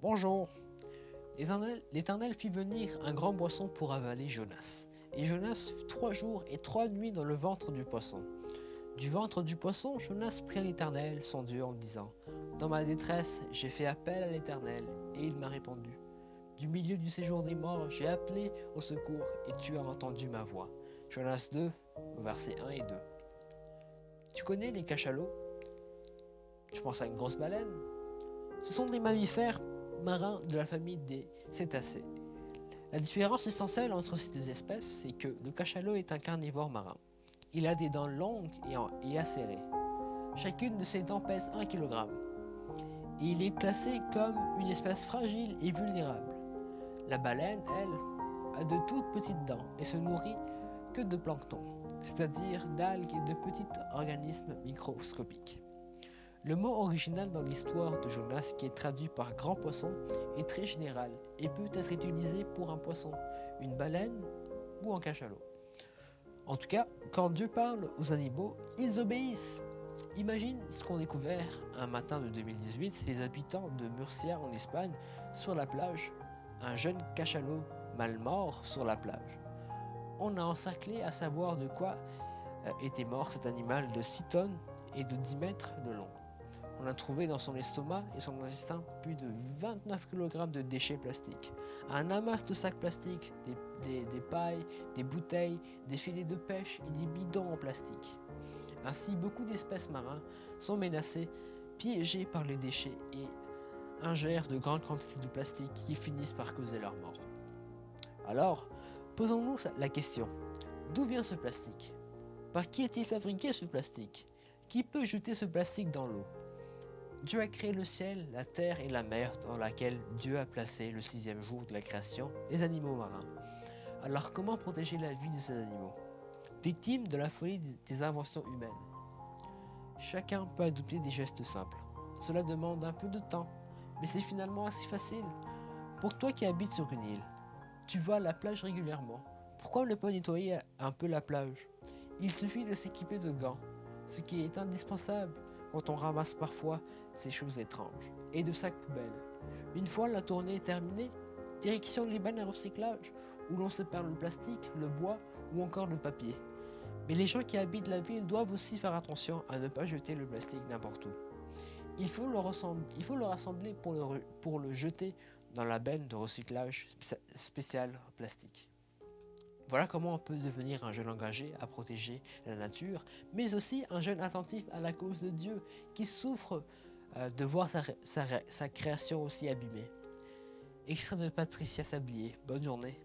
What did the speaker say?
Bonjour. L'Éternel fit venir un grand poisson pour avaler Jonas. Et Jonas fut 3 jours et 3 nuits dans le ventre du poisson. Du ventre du poisson, Jonas pria l'Éternel, son Dieu, en disant: Dans ma détresse, j'ai fait appel à l'Éternel, et il m'a répondu. Du milieu du séjour des morts, j'ai appelé au secours, et tu as entendu ma voix. Jonas 2, versets 1 et 2. Tu connais les cachalots? Je pense à une grosse baleine. Ce sont des mammifères marins de la famille des cétacés. La différence essentielle entre ces deux espèces, c'est que le cachalot est un carnivore marin. Il a des dents longues et acérées. Chacune de ses dents pèse 1 kg. Et il est classé comme une espèce fragile et vulnérable. La baleine, elle, a de toutes petites dents et se nourrit que de plancton, c'est-à-dire d'algues et de petits organismes microscopiques. Le mot original dans l'histoire de Jonas, qui est traduit par grand poisson, est très général et peut être utilisé pour un poisson, une baleine ou un cachalot. En tout cas, quand Dieu parle aux animaux, ils obéissent. Imagine ce qu'ont découvert un matin de 2018 les habitants de Murcia en Espagne sur la plage, un jeune cachalot mal mort sur la plage. On a encerclé à savoir de quoi était mort cet animal de 6 tonnes et de 10 mètres de long. On a trouvé dans son estomac et son intestin plus de 29 kg de déchets plastiques, un amas de sacs plastiques, des pailles, des bouteilles, des filets de pêche et des bidons en plastique. Ainsi, beaucoup d'espèces marines sont menacées, piégées par les déchets et ingèrent de grandes quantités de plastique qui finissent par causer leur mort. Alors, posons-nous la question, d'où vient ce plastique? Par qui est-il fabriqué ce plastique? Qui peut jeter ce plastique dans l'eau? Dieu a créé le ciel, la terre et la mer dans laquelle Dieu a placé le 6e jour de la création les animaux marins. Alors comment protéger la vie de ces animaux? Victimes de la folie des inventions humaines. Chacun peut adopter des gestes simples. Cela demande un peu de temps, mais c'est finalement assez facile. Pour toi qui habites sur une île, tu vas à la plage régulièrement. Pourquoi ne pas nettoyer un peu la plage? Il suffit de s'équiper de gants, ce qui est indispensable quand on ramasse parfois ces choses étranges, et de sacs poubelles. Une fois la tournée terminée, direction les bannes à recyclage, où l'on sépare le plastique, le bois ou encore le papier. Mais les gens qui habitent la ville doivent aussi faire attention à ne pas jeter le plastique n'importe où. Il faut le rassembler pour le jeter dans la benne de recyclage spéciale plastique. Voilà comment on peut devenir un jeune engagé à protéger la nature, mais aussi un jeune attentif à la cause de Dieu, qui souffre de voir sa création aussi abîmée. Extrait de Patricia Sablier. Bonne journée.